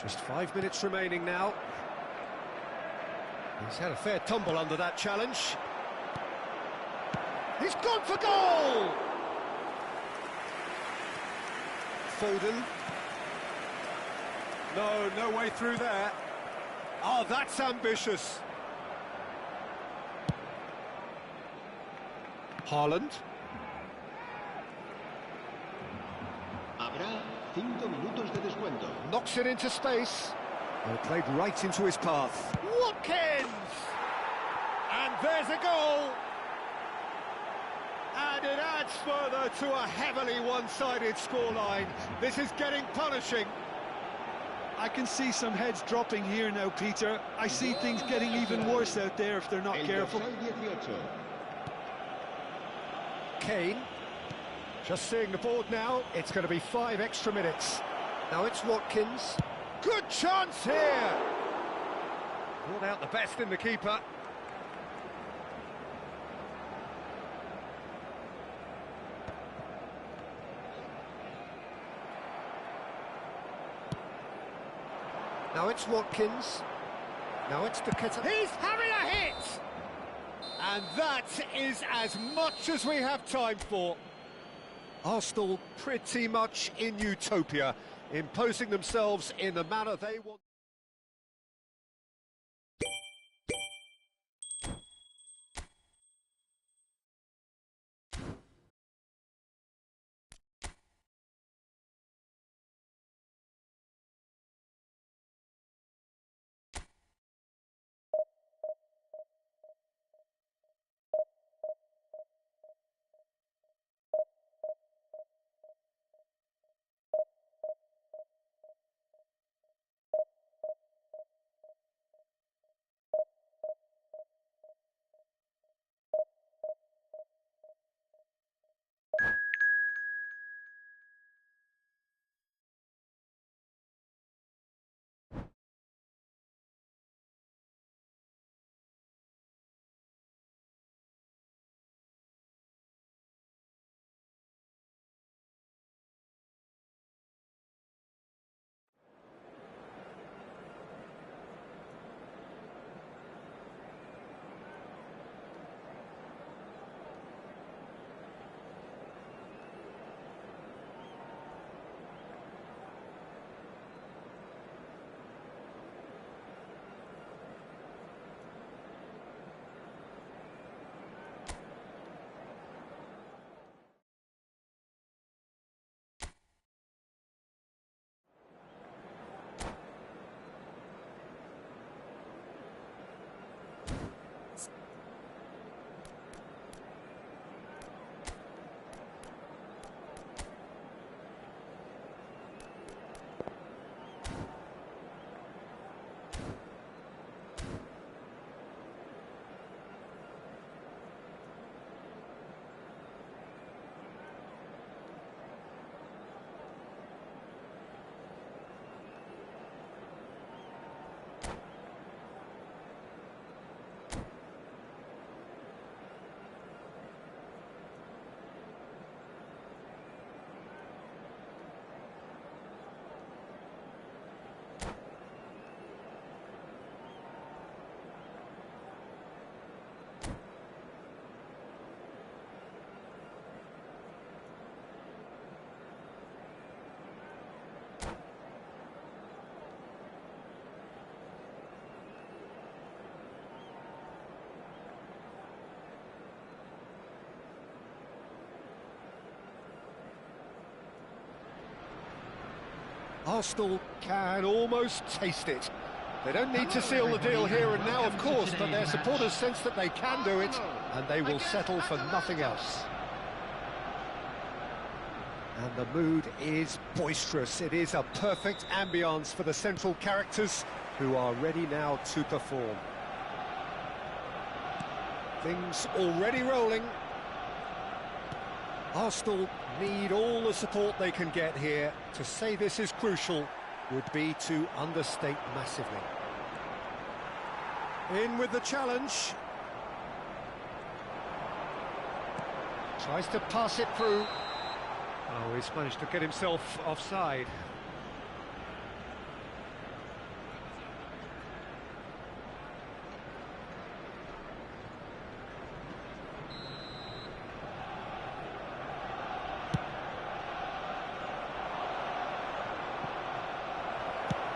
Just 5 minutes remaining now. He's had a fair tumble under that challenge. He's gone for goal! Foden. No way through there. Oh, that's ambitious. Haaland. Habrá 5 minutos de descuento. Knocks it into space. Well, played right into his path. Watkins! And there's a goal! And it adds further to a heavily one-sided scoreline. This is getting punishing. I can see some heads dropping here now, Peter. I see things getting even worse out there if they're not careful. Kane. Just seeing the board now, it's going to be 5 extra minutes. Now it's Watkins. Good chance here! Brought out the best in the keeper. Now it's Watkins. Now it's Kraz-e. He's having a hit! And that is as much as we have time for. Arsenal pretty much in utopia, imposing themselves in the manner they want. Arsenal can almost taste it. They don't need to seal the deal here and now, of course, but their supporters sense that they can do it, and they will settle for nothing else. And the mood is boisterous. It is a perfect ambience for the central characters, who are ready now to perform. Things already rolling. Arsenal need all the support they can get here. To say this is crucial would be to understate massively. In with the challenge. Tries to pass it through. Oh, he's managed to get himself offside.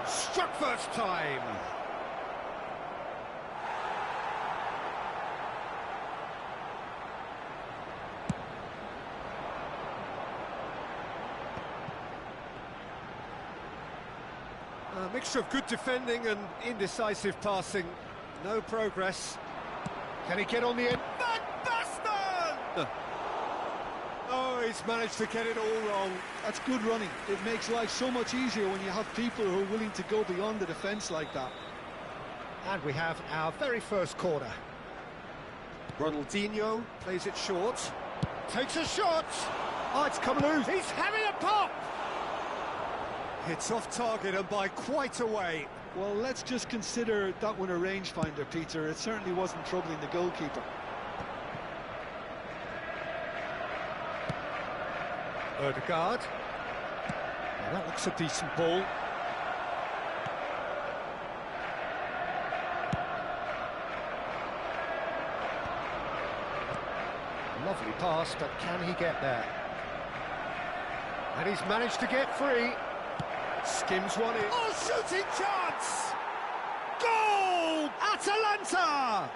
Struck first time. A mixture of good defending and indecisive passing. No progress. Can he get on the end? Van Basten! Oh, he's managed to get it all wrong. That's good running. It makes life so much easier when you have people who are willing to go beyond the defence like that. And we have our very first corner. Ronaldinho plays it short. Takes a shot! Oh, it's come loose. He's having a pop! It's off target and by quite a way. Well, let's just consider that one a rangefinder, Peter. It certainly wasn't troubling the goalkeeper. Odegaard. Well, that looks a decent ball. Lovely pass, but can he get there? And he's managed to get free. Skims one in. Oh, shooting chance! Goal! Atalanta!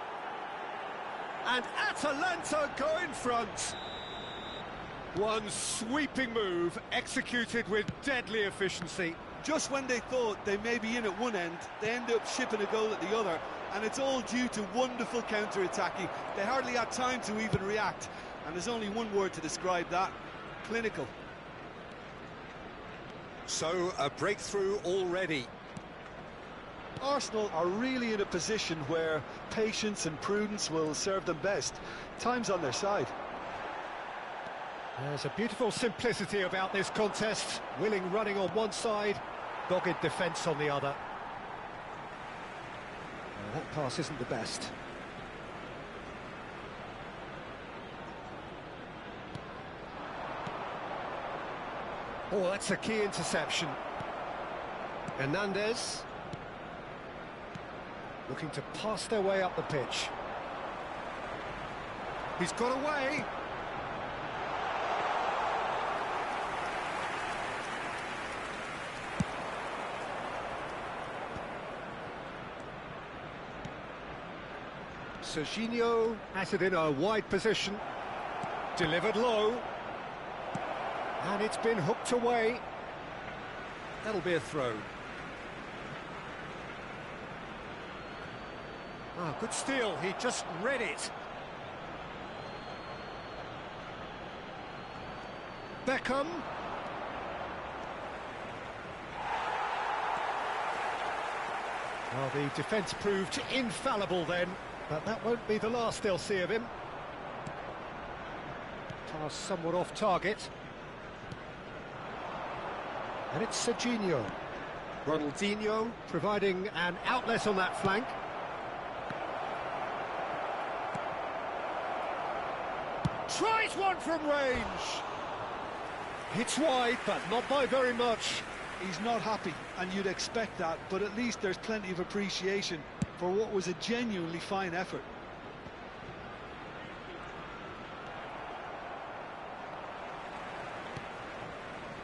And Atalanta go in front. One sweeping move, executed with deadly efficiency. Just when they thought they may be in at one end, they end up shipping a goal at the other, and it's all due to wonderful counter-attacking. They hardly had time to even react, and there's only one word to describe that: clinical. So, a breakthrough already. Arsenal are really in a position where patience and prudence will serve them best. Time's on their side. There's a beautiful simplicity about this contest. Willing running on one side, dogged defence on the other. Well, that pass isn't the best. Oh, that's a key interception. Hernandez. Looking to pass their way up the pitch. He's got away. Serginho has it in a wide position. Delivered low. And it's been hooked away. That'll be a throw. Oh, good steal. He just read it. Beckham. Well, the defence proved infallible then, but that won't be the last they'll see of him. Pass somewhat off target. And it's Serginho. Ronaldinho providing an outlet on that flank. Tries one from range. Hits wide, but not by very much. He's not happy, and you'd expect that, but at least there's plenty of appreciation for what was a genuinely fine effort.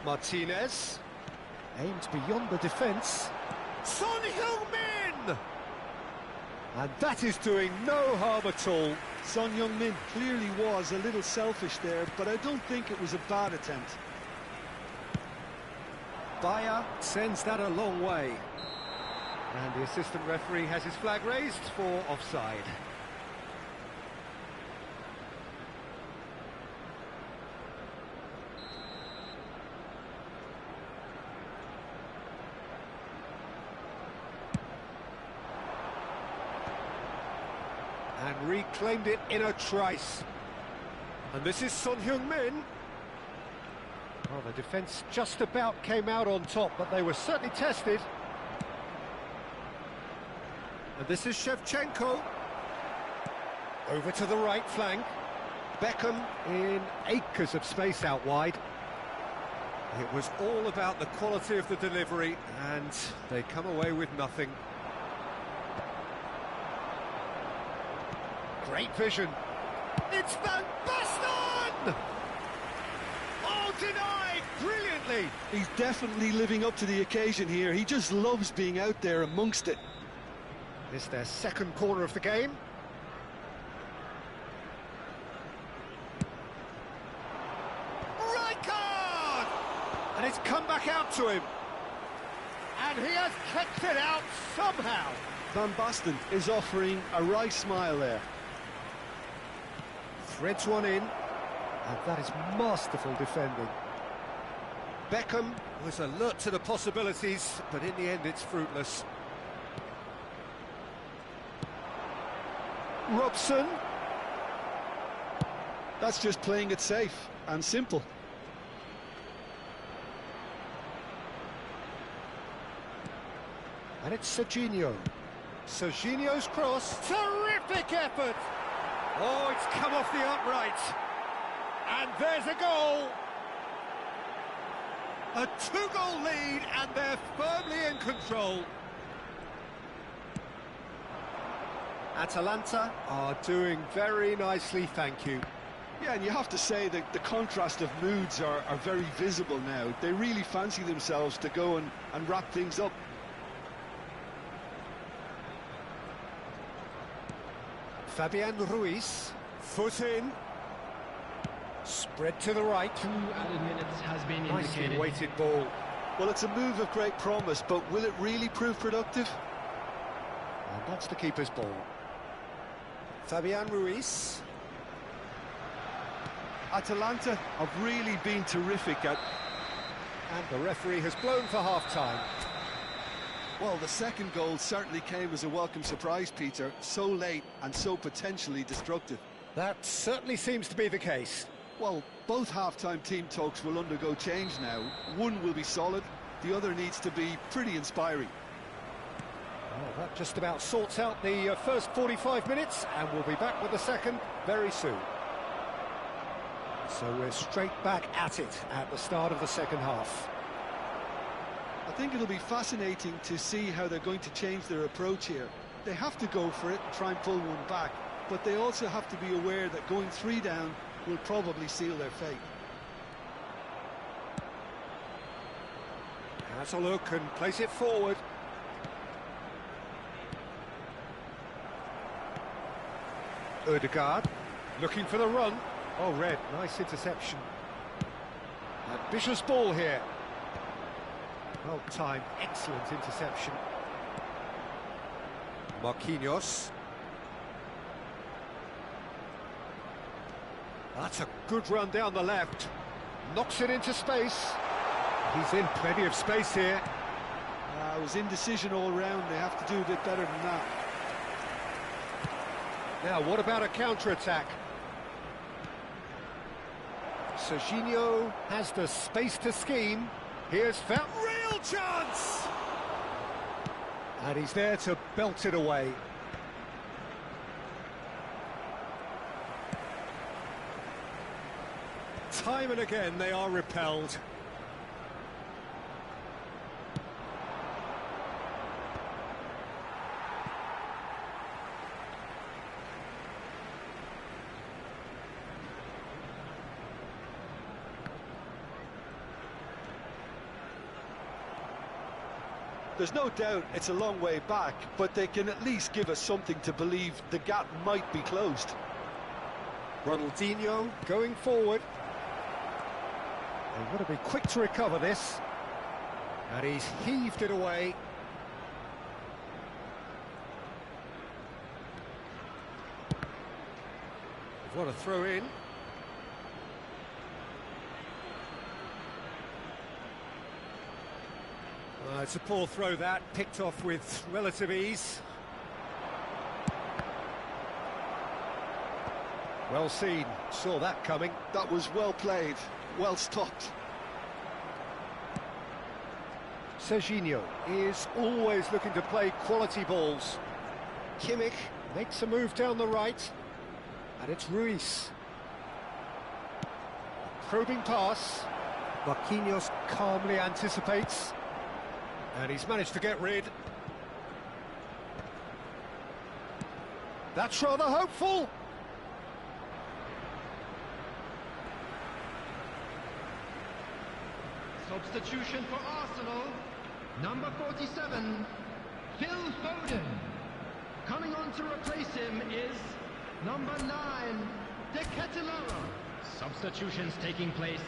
Martinez. Aimed beyond the defence. Son Heung-min! And that is doing no harm at all. Son Heung-min clearly was a little selfish there, but I don't think it was a bad attempt. Bayer sends that a long way. And the assistant referee has his flag raised for offside. And reclaimed it in a trice. And this is Son Heung-min. Well, the defence just about came out on top, but they were certainly tested. And this is Shevchenko. Over to the right flank. Beckham in acres of space out wide. It was all about the quality of the delivery, and they come away with nothing. Great vision. It's Van Basten! Oh, denied brilliantly. He's definitely living up to the occasion here. He just loves being out there amongst it. It's their second corner of the game. Rijkaard! And it's come back out to him. And he has kept it out somehow. Van Basten is offering a wry smile there. Threads one in, and that is masterful defending. Beckham was alert to the possibilities, but in the end it's fruitless. Robson. That's just playing it safe and simple. And it's Serginho. Serginho's cross. Terrific effort! Oh, it's come off the upright. And there's a goal. A two-goal lead, and they're firmly in control. Atalanta are doing very nicely, thank you. Yeah, and you have to say that the contrast of moods are very visible now. They really fancy themselves to go and wrap things up. Fabian Ruiz, foot in, spread to the right. 2 added minutes has been Nicely indicated. weighted ball. Well, it's a move of great promise, but will it really prove productive? And that's the keeper's ball. Fabian Ruiz. Atalanta have really been terrific at... And the referee has blown for half-time. Well, the second goal certainly came as a welcome surprise, Peter. So late and so potentially destructive. That certainly seems to be the case. Well, both half-time team talks will undergo change now. One will be solid, the other needs to be pretty inspiring. Well, that just about sorts out the first 45 minutes, and we'll be back with the second very soon. So we're straight back at it at the start of the second half. I think it'll be fascinating to see how they're going to change their approach here. They have to go for it and try and pull one back, but they also have to be aware that going 3 down will probably seal their fate. Has a look and place it forward. Ødegaard looking for the run. Oh, Red, nice interception. Ambitious ball here. Well timed, excellent interception. Marquinhos. That's a good run down the left. Knocks it into space. He's in plenty of space here. It was indecision all round. They have to do a bit better than that. Now, what about a counter-attack? Serginho has the space to scheme. Here's found real chance! And he's there to belt it away. Time and again they are repelled. There's no doubt it's a long way back, but they can at least give us something to believe the gap might be closed. Ronaldinho going forward. They've got to be quick to recover this. And he's heaved it away. What a throw in. It's a poor throw that, picked off with relative ease. Well seen, saw that coming. That was well played, well stopped. Serginho is always looking to play quality balls. Kimmich makes a move down the right. And it's Ruiz. Probing pass. Marquinhos calmly anticipates. And he's managed to get rid. That's rather hopeful. Substitution for Arsenal, number 47, Phil Foden. Coming on to replace him is number 9, De Ketelaere. Substitutions taking place